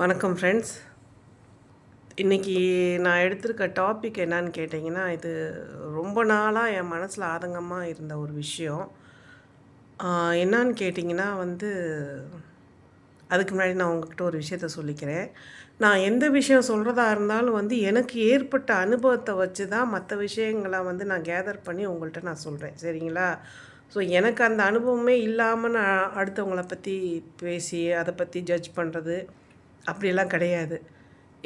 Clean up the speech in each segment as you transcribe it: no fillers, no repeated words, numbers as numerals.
வணக்கம் ஃப்ரெண்ட்ஸ். இன்றைக்கி நான் எடுத்திருக்க டாபிக் என்னன்னு கேட்டிங்கன்னா, இது ரொம்ப நாளாக என் மனசில் ஆதங்கமாக இருந்த ஒரு விஷயம். என்னான்னு கேட்டிங்கன்னா அதுக்கு முன்னாடி நான் உங்ககிட்ட ஒரு விஷயத்த சொல்லிக்கிறேன். நான் எந்த விஷயம் சொல்கிறதா இருந்தாலும் எனக்கு ஏற்பட்ட அனுபவத்தை வச்சு தான் மற்ற விஷயங்களை நான் கேதர் பண்ணி உங்கள்கிட்ட நான் சொல்கிறேன். சரிங்களா? ஸோ எனக்கு அந்த அனுபவமே இல்லாமல் நான் அடுத்தவங்கள பற்றி பேசி அதை பற்றி ஜட்ஜ் பண்ணுறது அப்படியெல்லாம் கிடையாது.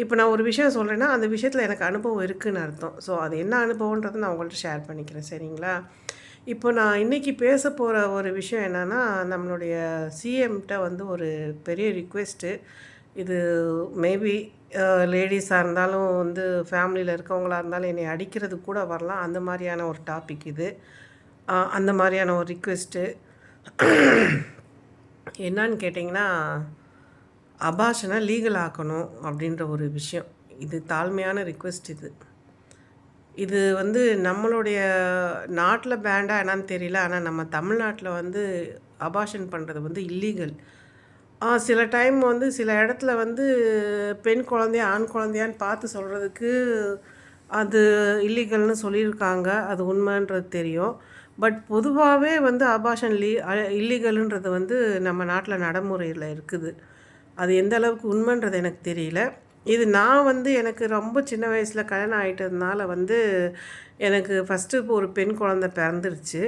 இப்போ நான் ஒரு விஷயம் சொல்கிறேன்னா, அந்த விஷயத்தில் எனக்கு அனுபவம் இருக்குதுன்னு அர்த்தம். ஸோ அது என்ன அனுபவன்றதை நான் உங்கள்கிட்ட ஷேர் பண்ணிக்கிறேன். சரிங்களா? இப்போ நான் இன்றைக்கி பேச போகிற ஒரு விஷயம் என்னென்னா, நம்மளுடைய சிஎம்கிட்ட ஒரு பெரிய ரிக்வெஸ்ட்டு. இது மேபி லேடீஸாக இருந்தாலும் ஃபேமிலியில் இருக்கவங்களா இருந்தாலும் என்னை அடிக்கிறது கூட வரலாம். அந்த மாதிரியான ஒரு டாபிக் இது. அந்த மாதிரியான ஒரு ரிக்வெஸ்ட்டு. என்னான்னு கேட்டிங்கன்னா, அபார்ஷனை லீகல் ஆக்கணும் அப்படின்ற ஒரு விஷயம். இது தாழ்மையான ரிக்வெஸ்ட் இது. இது நம்மளுடைய நாட்டில் பேண்டா என்னான்னு தெரியல. ஆனால் நம்ம தமிழ்நாட்டில் அபார்ஷன் பண்ணுறது இல்லீகல். சில டைம் சில இடத்துல பெண் குழந்தையா ஆண் குழந்தையான்னு பார்த்து சொல்கிறதுக்கு அது இல்லீகல்னு சொல்லியிருக்காங்க. அது உண்மைன்றது தெரியும். பட் பொதுவாகவே அபார்ஷன் இல்லீகலுன்றது நம்ம நாட்டில் நடைமுறையில் இருக்குது. அது எந்த அளவுக்கு உண்மைன்றது எனக்கு தெரியல. இது நான் எனக்கு ரொம்ப சின்ன வயசில் கல்யாணம் ஆகிட்டதுனால எனக்கு ஃபஸ்ட்டு இப்போ ஒரு பெண் குழந்த பிறந்துருச்சு.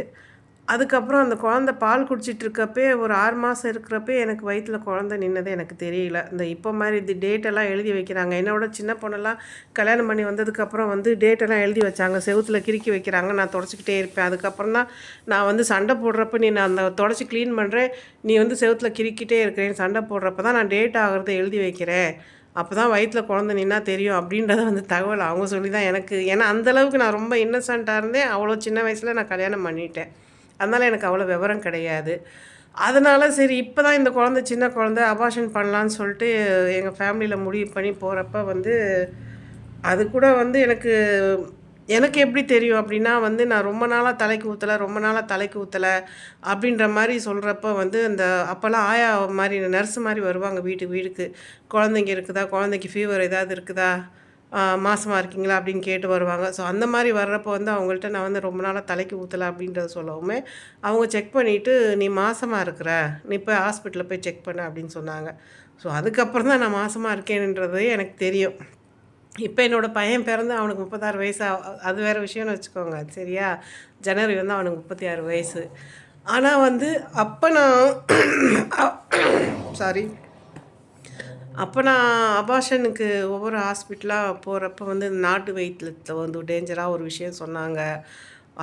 அதுக்கப்புறம் அந்த குழந்த பால் குடிச்சிட்ருக்கப்பே ஒரு 6 மாதம் இருக்கிறப்பே எனக்கு வயிற்றில் குழந்த நின்னது எனக்கு தெரியல. இந்த இப்போ மாதிரி இது டேட்டெல்லாம் எழுதி வைக்கிறாங்க. என்னோட சின்ன பொண்ணெல்லாம் கல்யாணம் பண்ணி வந்ததுக்கப்புறம் டேட்டெல்லாம் எழுதி வச்சாங்க. செவுத்தில் கிறுக்கி வைக்கிறாங்க. நான் தொடச்சிக்கிட்டே இருப்பேன். அதுக்கப்புறம் தான் நான் சண்டை போடுறப்ப நீ நான் அந்த தொடச்சி க்ளீன் பண்ணுறேன், நீ செவுத்தில் கிறுக்கிட்டே இருக்கிறேன்னு சண்டை போடுறப்ப தான் நான் டேட் ஆகிறத எழுதி வைக்கிறேன். அப்போ தான் வயிற்றில் குழந்த நின்னா தெரியும் அப்படின்றத தகவல் அவங்க சொல்லி தான் எனக்கு. ஏன்னா அந்தளவுக்கு நான் ரொம்ப இன்னசென்ட்டாக இருந்தேன். அவ்வளோ சின்ன வயசில் நான் கல்யாணம் பண்ணிட்டேன். அதனால் எனக்கு அவ்வளோ விவரம் கிடையாது. அதனால் சரி இப்போ தான் இந்த குழந்த சின்ன குழந்த அபார்ஷன் பண்ணலான்னு சொல்லிட்டு எங்கள் ஃபேமிலியில் முடிவு பண்ணி போகிறப்ப அது கூட எனக்கு எனக்கு எப்படி தெரியும் அப்படின்னா நான் ரொம்ப நாளாக தலைக்கு ஊற்றலை அப்படின்ற மாதிரி சொல்கிறப்ப அந்த அப்போல்லாம் ஆயா மாதிரி நர்ஸு மாதிரி வருவாங்க வீட்டுக்கு. குழந்தைங்க இருக்குதா, குழந்தைக்கு ஃபீவர் ஏதாவது இருக்குதா, மாசமாக இருக்கீங்களா அப்படின்னு கேட்டு வருவாங்க. ஸோ அந்த மாதிரி வர்றப்போ அவங்கள்ட்ட நான் ரொம்ப நாளாக தலைக்கு ஊற்றலை அப்படின்றத சொல்லவுமே அவங்க செக் பண்ணிவிட்டு, நீ மாசமாக இருக்கிற, நீ போய் ஹாஸ்பிட்டலில் போய் செக் பண்ணு அப்படின்னு சொன்னாங்க. ஸோ அதுக்கப்புறம் தான் நான் மாசமாக இருக்கேன்ன்றதே எனக்கு தெரியும். இப்போ என்னோடய பையன் பிறந்து அவனுக்கு 36 வயசு. அது வேறு விஷயம்னு வச்சுக்கோங்க. சரியா? ஜனவரி அவனுக்கு 36 வயசு. ஆனால் அப்போ நான் சாரி அப்போ நான் அபார்ஷனுக்கு ஒவ்வொரு ஹாஸ்பிட்டலாக போகிறப்ப நாட்டு வைத்தியத்தில் டேஞ்சராக ஒரு விஷயம் சொன்னாங்க.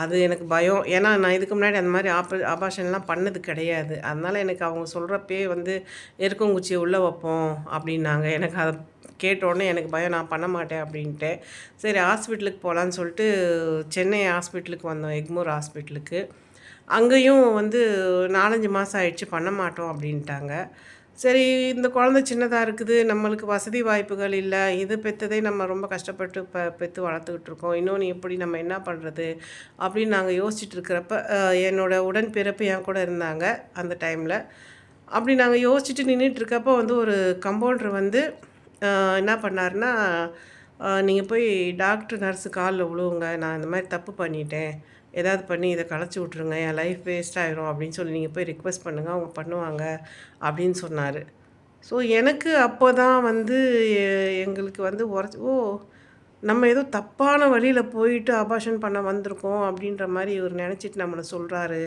அது எனக்கு பயம். ஏன்னா நான் இதுக்கு முன்னாடி அந்த மாதிரி அபார்ஷன்லாம் பண்ணது கிடையாது. அதனால் எனக்கு அவங்க சொல்கிறப்பே எருக்கங்குச்சியை உள்ளே வைப்போம் அப்படின்னாங்க. எனக்கு அதை கேட்டோடனே எனக்கு பயம். நான் பண்ண மாட்டேன் அப்படின்ட்டேன். சரி ஹாஸ்பிட்டலுக்கு போகலான்னு சொல்லிட்டு சென்னை ஹாஸ்பிட்டலுக்கு வந்தோம், எக்மோர் ஹாஸ்பிட்டலுக்கு. அங்கேயும் 4, 5 மாதம் ஆயிடுச்சு, பண்ண மாட்டோம் அப்படின்ட்டாங்க. சரி இந்த குழந்தை சின்னதாக இருக்குது, நம்மளுக்கு வசதி வாய்ப்புகள் இல்லை, இது பெற்றதே நம்ம ரொம்ப கஷ்டப்பட்டு பெற்று வளர்த்துக்கிட்டு இருக்கோம், இன்னொன்று எப்படி நம்ம என்ன பண்ணுறது அப்படின்னு நாங்கள் யோசிச்சுட்டு இருக்கிறப்ப என்னோடய உடன்பிறப்பு என் கூட இருந்தாங்க அந்த டைமில். அப்படி நாங்கள் யோசிச்சுட்டு நின்றுட்டுருக்கப்போ ஒரு கம்பவுண்டர் என்ன பண்ணாருன்னா, நீங்கள் போய் டாக்டர் நர்ஸு காலில் விழுவுங்க, நான் இந்த மாதிரி தப்பு பண்ணிட்டேன், ஏதாவது பண்ணி இதை கலைச்சி விட்ருங்க, என் லைஃப் வேஸ்ட் ஆகிரும் அப்படின்னு சொல்லி நீங்கள் போய் ரிக்வெஸ்ட் பண்ணுங்கள், அவங்க பண்ணுவாங்க அப்படின்னு சொன்னார். ஸோ எனக்கு அப்போ தான் எங்களுக்கு ஓ நம்ம ஏதோ தப்பான வழியில் போயிட்டு அபார்ஷன் பண்ண வந்திருக்கோம் அப்படின்ற மாதிரி இவர் நினச்சிட்டு நம்மளை சொல்கிறாரு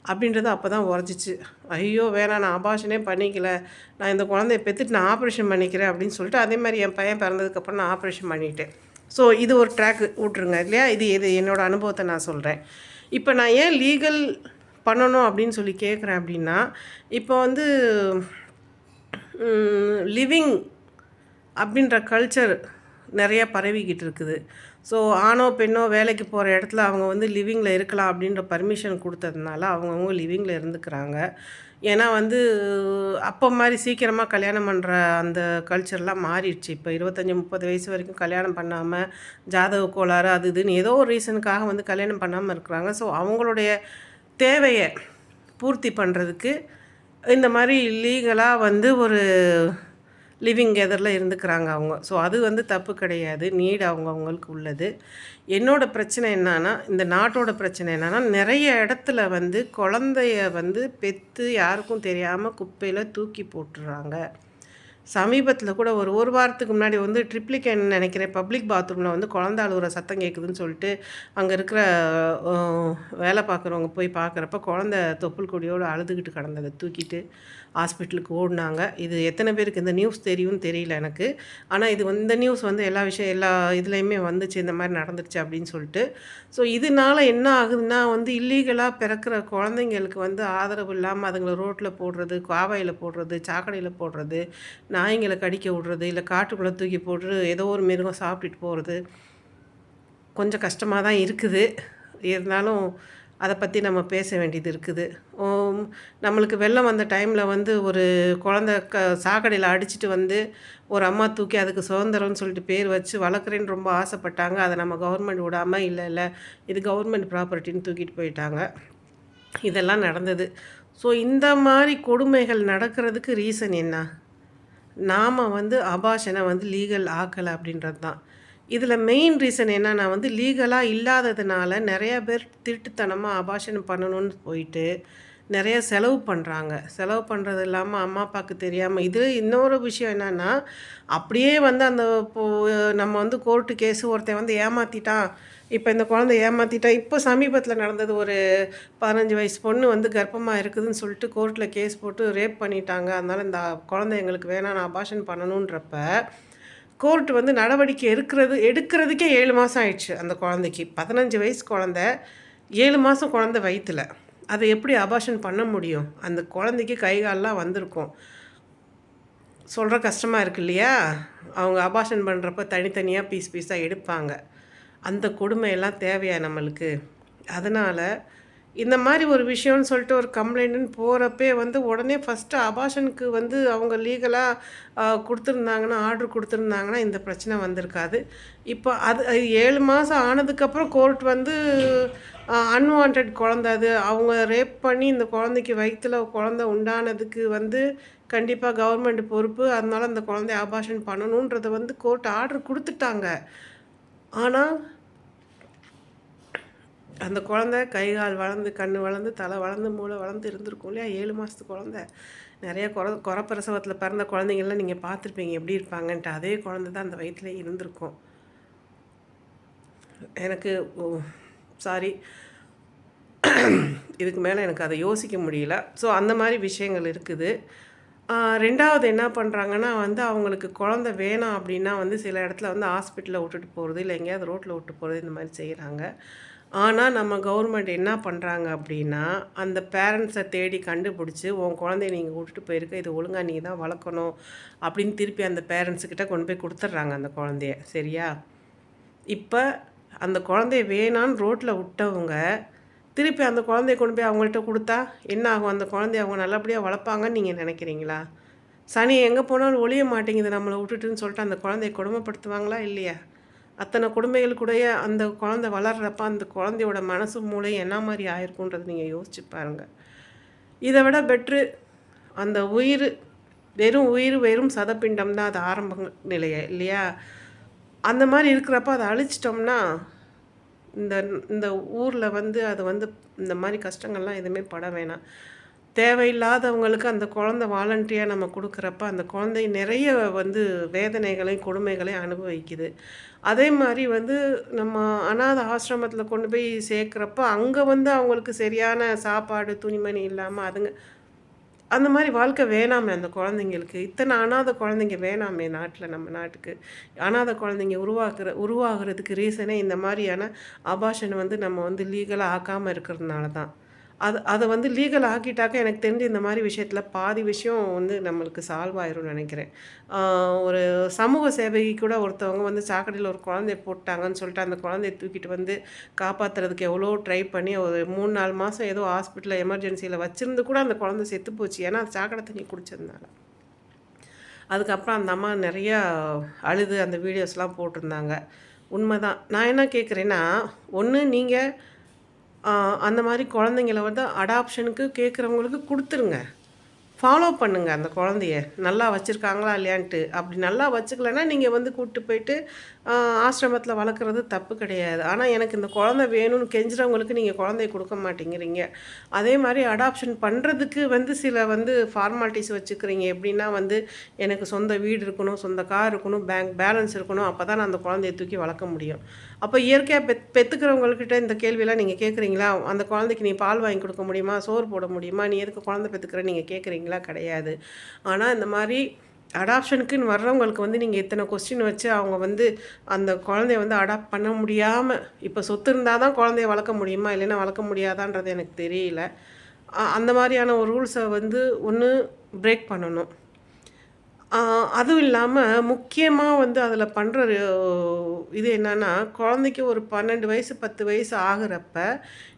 அப்படின்றது அப்போ தான் உரைச்சிச்சு. ஐயோ வேணாம், நான் அபார்ஷனே பண்ணிக்கல, நான் இந்த குழந்தைய பெற்றுட்டு நான் ஆப்ரேஷன் பண்ணிக்கிறேன் அப்படின்னு சொல்லிட்டு அதே மாதிரி என் பையன் பிறந்ததுக்கப்புறம் நான் ஆப்ரேஷன் பண்ணிட்டேன். ஸோ இது ஒரு ட்ராக்கு விட்ருங்க இல்லையா? இது என்னோடய அனுபவத்தை நான் சொல்கிறேன். இப்போ நான் ஏன் லீகல் பண்ணணும் அப்படின்னு சொல்லி கேட்குறேன் அப்படின்னா, இப்போ லிவிங் அப்படின்ற கல்ச்சர் நிறையா பரவிக்கிட்டு இருக்குது. ஸோ ஆணோ பெண்ணோ வேலைக்கு போகிற இடத்துல அவங்க லிவிங்கில் இருக்கலாம் அப்படின்ற பர்மிஷன் கொடுத்ததுனால அவங்கவுங்க லிவிங்கில் இருந்துக்கிறாங்க. ஏன்னா அப்போ மாதிரி சீக்கிரமாக கல்யாணம் பண்ணுற அந்த கல்ச்சர்லாம் மாறிடுச்சு. இப்போ 25, 30 வயசு வரைக்கும் கல்யாணம் பண்ணாமல் ஜாதக கோளாறு அது இதுன்னு ஏதோ ஒரு ரீசனுக்காக கல்யாணம் பண்ணாமல் இருக்கிறாங்க. ஸோ அவங்களுடைய தேவையை பூர்த்தி பண்ணுறதுக்கு இந்த மாதிரி லீகலாக ஒரு லிவிங் கெதரில் இருந்துக்கிறாங்க அவங்க. ஸோ அது வந்து தப்பு கிடையாது. நீட் அவங்கவுங்களுக்கு உள்ளது. என்னோட பிரச்சனை என்னான்னா, இந்த நாட்டோட பிரச்சனை என்னன்னா, நிறைய இடத்துல வந்து குழந்தைய வந்து பெத்து யாருக்கும் தெரியாம குப்பையில தூக்கி போட்டுர்றாங்க. சமீபத்தில் கூட ஒரு வாரத்துக்கு முன்னாடி வந்து ட்ரிப்ளிகேன் நினைக்கிறேன் பப்ளிக் பாத்ரூமில் வந்து குழந்த அழுகுற சத்தம் கேட்குதுன்னு சொல்லிட்டு அங்கே இருக்கிற அ, வேலை பார்க்குறவங்க போய் பார்க்குறப்ப குழந்த தொப்புள் கொடியோடு அழுதுகிட்டு கிடந்ததை தூக்கிட்டு ஹாஸ்பிட்டலுக்கு ஓடினாங்க. இது எத்தனை பேருக்கு இந்த நியூஸ் தெரியும்னு தெரியல எனக்கு. ஆனால் இது வந்து இந்த நியூஸ் வந்து எல்லா இதுலேயுமே வந்துச்சு, இந்த மாதிரி நடந்துருச்சு அப்படின்னு சொல்லிட்டு. ஸோ இதனால என்ன ஆகுதுன்னா வந்து இல்லீகலாக பிறக்கிற குழந்தைங்களுக்கு வந்து ஆதரவு இல்லாமல் அதுங்களை ரோட்டில் போடுறது, காவாயில் போடுறது, சாக்கடையில் போடுறது, நாய்ங்களை கடிக்க விடுறது, இல்லை காட்டுக்குள்ளே தூக்கி போட்டு ஏதோ ஒரு மிருகம் சாப்பிட்டுட்டு போகிறது கொஞ்சம் கஷ்டமாக தான் இருக்குது. இருந்தாலும் அதை பற்றி நம்ம பேச வேண்டியது இருக்குது. நம்மளுக்கு வெள்ளம் வந்த டைமில் வந்து ஒரு குழந்த சாக்கடையில் அடிச்சிட்டு வந்து ஒரு அம்மா தூக்கி அதுக்கு சுதந்திரம்னு சொல்லிட்டு பேர் வச்சு வளர்க்குறேன்னு ரொம்ப ஆசைப்பட்டாங்க. அதை நம்ம கவர்மெண்ட் விடாமல் இல்லை இது கவர்மெண்ட் ப்ராப்பர்ட்டின்னு தூக்கிட்டு போயிட்டாங்க. இதெல்லாம் நடந்தது. ஸோ இந்த மாதிரி கொடுமைகள் நடக்கிறதுக்கு ரீசன் என்ன? நாம் வந்து அபார்ஷனை வந்து லீகல் ஆக்கலை அப்படின்றது தான். இதில் மெயின் ரீசன் என்னன்னா வந்து லீகலாக இல்லாததுனால நிறையா பேர் திருட்டுத்தனமாக அபார்ஷன் பண்ணணும்னு போயிட்டு நிறைய செலவு பண்ணுறாங்க. செலவு பண்ணுறது இல்லாமல் அம்மா அப்பாவுக்கு தெரியாமல் இது இன்னொரு விஷயம் என்னென்னா, அப்படியே வந்து அந்த நம்ம வந்து கோர்ட்டு கேஸு ஒருத்தன் வந்து ஏமாற்றிட்டான், இப்போ இந்த குழந்தை ஏமாற்றிட்டா. இப்போ சமீபத்தில் நடந்தது, ஒரு 15 வயசு பொண்ணு வந்து கர்ப்பமாக இருக்குதுன்னு சொல்லிட்டு கோர்ட்டில் கேஸ் போட்டு ரேப் பண்ணிட்டாங்க. அதனால் இந்த குழந்தை எங்களுக்கு வேணாம், நான் அபார்ஷன் பண்ணணுன்றப்ப கோர்ட் வந்து நடவடிக்கை எடுக்கிறதுக்கே 7 மாதம் ஆயிடுச்சு. அந்த குழந்தைக்கு 15 வயசு குழந்தை, 7 மாதம் குழந்தை வயிற்றில். அதை எப்படி அபார்ஷன் பண்ண முடியும்? அந்த குழந்தைக்கு கை கால்லாம் வந்திருக்கும். சொல்கிற கஷ்டமாக இருக்கு இல்லையா? அவங்க அபார்ஷன் பண்ணுறப்ப தனித்தனியாக பீஸாக எடுப்பாங்க. அந்த கொடுமையெல்லாம் தேவையா நம்மளுக்கு? அதனால் இந்த மாதிரி ஒரு விஷயம்னு சொல்லிட்டு ஒரு கம்ப்ளைண்ட்டுன்னு போகிறப்பே வந்து உடனே ஃபஸ்ட்டு அபார்ஷனுக்கு வந்து அவங்க லீகலாக கொடுத்துருந்தாங்கன்னா, ஆர்டர் கொடுத்துருந்தாங்கன்னா இந்த பிரச்சனை வந்திருக்காது. இப்போ அது 7 மாதம் ஆனதுக்கப்புறம் கோர்ட் வந்து அன்வான்ட் குழந்த, அது அவங்க ரேப் பண்ணி இந்த குழந்தைக்கு வயிற்றில் குழந்த உண்டானதுக்கு வந்து கண்டிப்பாக கவர்மெண்ட் பொறுப்பு. அதனால அந்த குழந்தைய அபார்ஷன் பண்ணணுன்றதை வந்து கோர்ட் ஆர்டர் கொடுத்துட்டாங்க. ஆனால் அந்த குழந்த கை கால் வளர்ந்து, கண் வளர்ந்து, தலை வளர்ந்து, மூளை வளர்ந்து இருந்திருக்கும் இல்லையா? 7 மாதத்து குழந்த. நிறைய குறப்பிரசவத்தில் பிறந்த குழந்தைங்கள்லாம் நீங்கள் பார்த்துருப்பீங்க எப்படி இருப்பாங்கன்ட்டு. அதே குழந்த தான் அந்த வயிற்றுல இருந்திருக்கும். எனக்கு சாரி, இதுக்கு மேலே எனக்கு அதை யோசிக்க முடியல. ஸோ அந்த மாதிரி விஷயங்கள் இருக்குது. 2வது என்ன பண்ணுறாங்கன்னா வந்து அவங்களுக்கு குழந்த வேணாம் அப்படின்னா வந்து சில இடத்துல வந்து ஹாஸ்பிட்டலில் விட்டுட்டு போகிறது, இல்லை எங்கேயாவது ரோட்டில் விட்டு போகிறது, இந்த மாதிரி செய்கிறாங்க. ஆனால் நம்ம கவர்மெண்ட் என்ன பண்ணுறாங்க அப்படின்னா, அந்த பேரண்ட்ஸை தேடி கண்டுபிடிச்சி உன் குழந்தைய நீங்கள் விட்டுட்டு போயிருக்க, இது ஒழுங்காக நீ தான் வளர்க்கணும் அப்படின்னு திருப்பி அந்த பேரண்ட்ஸுக்கிட்ட கொண்டு போய் கொடுத்துட்றாங்க அந்த குழந்தைய. சரியா? இப்போ அந்த குழந்தைய வேணான்னு ரோட்டில் விட்டவங்க திருப்பி அந்த குழந்தைய கொண்டு போய் அவங்கள்ட்ட கொடுத்தா என்ன ஆகும்? அந்த குழந்தைய அவங்க நல்லபடியாக வளர்ப்பாங்கன்னு நீங்கள் நினைக்கிறீங்களா? சனி எங்கே போனாலும் ஒழிய மாட்டேங்குது நம்மளை விட்டுட்டுன்னு சொல்லிட்டு அந்த குழந்தைய கொடுமைப்படுத்துவாங்களா இல்லையா? அத்தனை கொடுமைகளுக்குடைய அந்த குழந்தை வளர்கிறப்ப அந்த குழந்தையோட மனசு மூளை என்ன மாதிரி ஆயிருக்குன்றது நீங்கள் யோசிச்சு பாருங்கள். இதை விட பெட்ரு அந்த வெறும் சதப்பிண்டம் தான் அது ஆரம்ப நிலைய இல்லையா? அந்த மாதிரி இருக்கிறப்ப அதை அழிச்சிட்டோம்னா இந்த இந்த ஊரில் வந்து அது வந்து இந்த மாதிரி கஷ்டங்கள்லாம் எதுவுமே பட வேணாம். தேவையில்லாதவங்களுக்கு அந்த குழந்தை வாலண்டரியாக நம்ம கொடுக்குறப்ப அந்த குழந்தை நிறைய வந்து வேதனைகளையும் கொடுமைகளையும் அனுபவிக்குது. அதே மாதிரி வந்து நம்ம அநாத ஆசிரமத்தில் கொண்டு போய் சேர்க்குறப்ப அங்கே வந்து அவங்களுக்கு சரியான சாப்பாடு, துணிமணி இல்லாமல் அதுங்க அந்த மாதிரி வாழ்க்கை வேணாமே அந்த குழந்தைங்களுக்கு. இத்தனை அநாத குழந்தைங்க வேணாமே நாட்டில், நம்ம நாட்டுக்கு. அநாத குழந்தைங்க உருவாகிறதுக்கு ரீசனே இந்த மாதிரியான அபார்ஷன் வந்து நம்ம வந்து லீகலாக ஆக்காமல் இருக்கிறதுனால தான். அதை வந்து லீகல் ஆக்கிட்டாக்க எனக்கு தெரிஞ்சு இந்த மாதிரி விஷயத்தில் பாதி விஷயம் வந்து நம்மளுக்கு சால்வ் ஆயிரும்னு நினைக்கிறேன். ஒரு சமூக சேவைக்கு கூட ஒருத்தவங்க வந்து சாக்கடையில் ஒரு குழந்தைய போட்டாங்கன்னு சொல்லிட்டு அந்த குழந்தைய தூக்கிட்டு வந்து காப்பாற்றுறதுக்கு எவ்வளோ ட்ரை பண்ணி ஒரு 3-4 மாதம் ஏதோ ஹாஸ்பிட்டலில் எமர்ஜென்சியில் வச்சுருந்து கூட அந்த குழந்தை செத்து போச்சு. ஏன்னா அது சாக்கடை தண்ணி குடிச்சதுனால. அதுக்கப்புறம் அந்த அம்மா நிறையா அழுது அந்த வீடியோஸ்லாம் போட்டிருந்தாங்க. உண்மைதான். நான் என்ன கேட்குறேன்னா, ஒன்று நீங்கள் அந்த மாதிரி குழந்தைங்கள வந்து அடாப்ஷனுக்கு கேட்குறவங்களுக்கு கொடுத்துருங்க. ஃபாலோ பண்ணுங்க அந்த குழந்தைய. நல்லா வச்சுருக்காங்களா இல்லையான்ட்டு. அப்படி நல்லா வச்சுக்கலன்னா, நீங்க வந்து கூட்டு போயிட்டு ஆசிரமத்தில வளர்க்குறது தப்பு கிடையாது. ஆனா, எனக்கு இந்த குழந்தை வேணும்னு கெஞ்சுறவங்களுக்கு நீங்க குழந்தைய குடுக்க மாட்டேங்கிறீங்க. அதே மாரி அடாப்ஷன் பண்றதுக்கு வந்து சில வந்து ஃபார்மாலிட்டீஸ் வச்சுக்கிறீங்க. எப்படின்னா வந்து, எனக்கு சொந்த வீடு இருக்கணும், சொந்த கார் இருக்கணும், பேங்க் பேலன்ஸ் இருக்கணும். அப்பதான் நான் அந்த குழந்தைய தூக்கி வளர்க்க முடியும். அப்ப இயற்கையா பெத்துக்கிறவங்ககிட்ட இந்த கேள்விலாம் நீங்க கேட்குறீங்களா? அந்த குழந்தைக்கு நீ பால் வாங்கி கொடுக்க முடியுமா? சோறு போட முடியுமா? நீ எதுக்கு குழந்தை பெத்துக்கிறன்னு நீங்க கேட்குறீங்களா? கிடையாது. ஆனா, இந்த மாரி அடாப்ஷனுக்குன்னு வர்றவங்களுக்கு வந்து நீங்க இத்தனை கொஸ்டின் வச்சு அவங்க வந்து அந்த குழந்தைய வந்து அடாப்ட் பண்ண முடியாம இப்ப சொத்து இருந்தா தான் குழந்தைய வளர்க்க முடியுமா? இல்லைன்னா வளர்க்க முடியாதான்றது எனக்கு தெரியல. அந்த மாரியான ஒரு ரூல்ஸ வந்து ஒண்ணு பிரேக் பண்ணணும். ஆ அதுவும் இல்லாம முக்கியமா வந்து அதில பண்ற இது என்னன்னா, குழந்தைக்கு ஒரு 12 வயசு, 10 வயசு ஆகுறப்ப,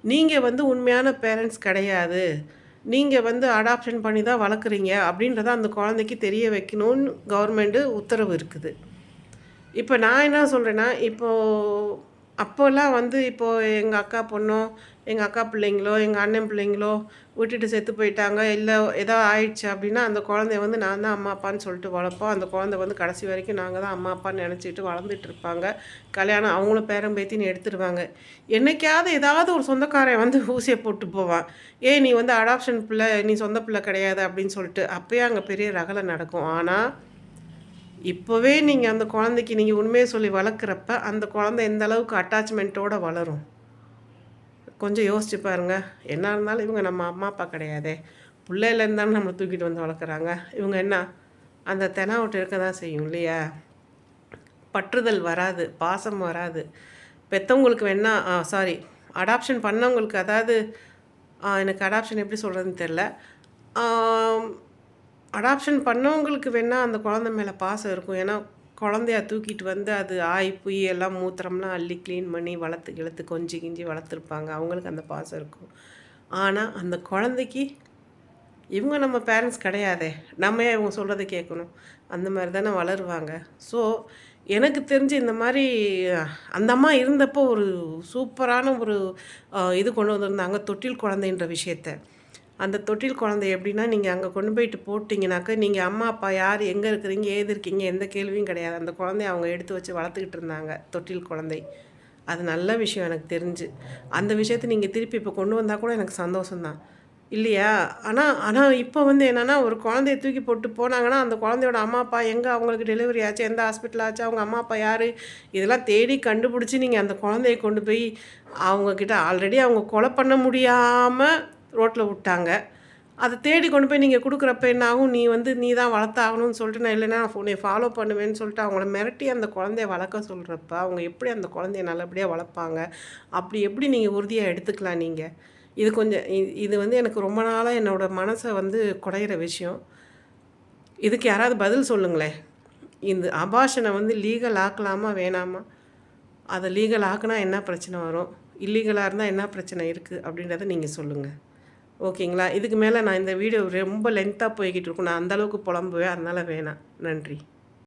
நீங்க வந்து உண்மையான பேரண்ட்ஸ் கிடையாது. நீங்க வந்து அடாப்ஷன் பண்ணி தான் வளர்க்குறீங்க அப்படின்றத அந்த குழந்தைக்கு தெரிய வைக்கணும்னு கவர்மெண்ட் உத்தரவு இருக்குது. இப்ப நான் என்ன சொல்றேன்னா, இப்போ அப்போலாம் வந்து இப்போ எங்க அக்கா பொண்ணோ, எங்க அக்கா பிள்ளைங்களோ, எங்க அண்ணன் பிள்ளைங்களோ விட்டுட்டு செத்து போயிட்டாங்க. இல்ல ஏதோ ஆயிடுச்சு அப்டின்னா, அந்த குழந்தைய வந்து நான் தான் அம்மா, அப்பான்னு சொல்லிட்டு வளர்ப்போம். அந்த குழந்தை வந்து கடைசி வரைக்கும் நாங்க தான் அம்மா, அப்பான்னு நெனச்சுட்டு வளர்ந்துட்டு இருப்பாங்க. கல்யாணம் அவங்களும் பேரன் பேத்தின்னு எடுத்துருவாங்க. என்னைக்காவது ஏதாவது ஒரு சொந்தக்காரன் வந்து ஊசிய போட்டு போவான். "ஏய் நீ வந்து அடாப்ஷன் பிள்ள, நீ சொந்த பிள்ள கிடையாது" அப்டின்னு சொல்லிட்டு. அப்பயே அங்க பெரிய ரகள நடக்கும். ஆனா இப்போவே நீங்க அந்த குழந்தைக்கு நீங்க உண்மைய சொல்லி வளர்க்குறப்ப, அந்த குழந்தை எந்த அளவுக்கு அட்டாச்மெண்ட்டோட வளரும். கொஞ்சம் யோசிச்சு பாருங்க. என்ன இருந்தாலும் இவங்க நம்ம அம்மா, அப்பா கிடையாதே. புள்ளையிலேருந்து தானே நம்மள தூக்கிட்டு வந்து வளர்க்குறாங்க. இவங்க என்ன? அந்த தெனாவட்டு இருக்க தான் செய்யும் இல்லையா? பற்றுதல் வராது. பாசம் வராது. பெத்தவங்களுக்கு வேணா சாரி அடாப்ஷன் பண்ணவங்களுக்கு அதாவது எனக்கு அடாப்ஷன் எப்படி சொல்றதுன்னு தெரியல. ஆம் அடாப்ஷன் பண்ணவங்களுக்கு வேணா அந்த குழந்தை மேல பாசம் இருக்கும். ஏன்னா, குழந்தைய தூக்கிட்டு வந்து அது ஆய், புய் எல்லாம் மூத்திரம்லாம் அள்ளி கிளீன் பண்ணி வளர்த்து கிளத்து கொஞ்சி கிஞ்சி வளர்த்துருப்பாங்க. அவங்களுக்கு அந்த பாசம் இருக்கும். ஆனா, அந்த குழந்தைக்கு இவங்க நம்ம பேரண்ட்ஸ் கிடையாதே! நம்ம ஏன் இவங்க சொல்றத கேட்கணும்? அந்த மாரி தானே வளருவாங்க. ஸோ, எனக்கு தெரிஞ்சு இந்த மாரி அந்த அம்மா இருந்தப்போ ஒரு சூப்பரான ஒரு இது கொண்டு வந்திருந்தாங்க. தொட்டில் குழந்தைன்ற விஷயத்த. அந்த தொட்டில் குழந்தை எப்படின்னா, நீங்க அங்க கொண்டு போயிட்டு போட்டீங்கனாக்க, நீங்க அம்மா, அப்பா யார், எங்க இருக்கிறீங்க, ஏது இருக்கீங்க, எந்த கேள்வியும் கிடையாது. அந்த குழந்தைய அவங்க எடுத்து வச்சு வளர்த்துக்கிட்டு இருந்தாங்க. தொட்டில் குழந்தை. அது நல்ல விஷயம் எனக்கு தெரிஞ்சு. அந்த விஷயத்த நீங்க திருப்பி இப்போ கொண்டு வந்தா கூட எனக்கு சந்தோஷம் தான். இல்லையா? ஆனா ஆனா இப்போ வந்து என்னன்னா, ஒரு குழந்தைய தூக்கி போட்டு போனாங்கன்னா, அந்த குழந்தையோட அம்மா, அப்பா எங்க அவங்களுக்கு டெலிவரி ஆச்சு, எந்த ஹாஸ்பிட்டல் ஆச்சு, அவங்க அம்மா, அப்பா யாரு, இதெல்லாம் தேடி கண்டுபிடிச்சு நீங்க அந்த குழந்தைய கொண்டு போய் அவங்க கிட்ட ஆல்ரெடி அவங்க கொலை பண்ண முடியாம ரோட்ல விட்டாங்க. அத தேடி கொண்டு போய் நீங்க குடுக்குறப்ப என்ன ஆகும்? நீ வந்து நீ தான் வளர்த்தாகணும்னு சொல்லிட்டு, நான் இல்லைன்னா உன்னைய ஃபாலோ பண்ணுவேன்னு சொல்லிட்டு அவங்கள மிரட்டி அந்த குழந்தைய வளர்க்க சொல்றப்ப, அவங்க எப்படி அந்த குழந்தைய நல்லபடியா வளர்ப்பாங்க? அப்படி எப்படி நீங்க உறுதியா எடுத்துக்கலாம் நீங்க? இது கொஞ்சம் இது வந்து எனக்கு ரொம்ப நாளா என்னோட மனச வந்து குடையிற விஷயம். இதுக்கு யாராவது பதில் சொல்லுங்களேன். இந்த அபார்ஷன வந்து லீகல் ஆக்கலாமா? வேணாமா? அத லீகல் ஆக்குனா என்ன பிரச்சனை வரும்? இல்லீகலா இருந்தா என்ன பிரச்சனை இருக்கு? அப்படின்றத நீங்க சொல்லுங்க. ஓகேங்களா? இதுக்கு மேல நான் இந்த வீடியோ ரொம்ப லென்த்தா போய்க்கிட்டு இருக்கும். நான் அந்த அளவுக்கு புலம்புவேன். அதனால வேணாம். நன்றி.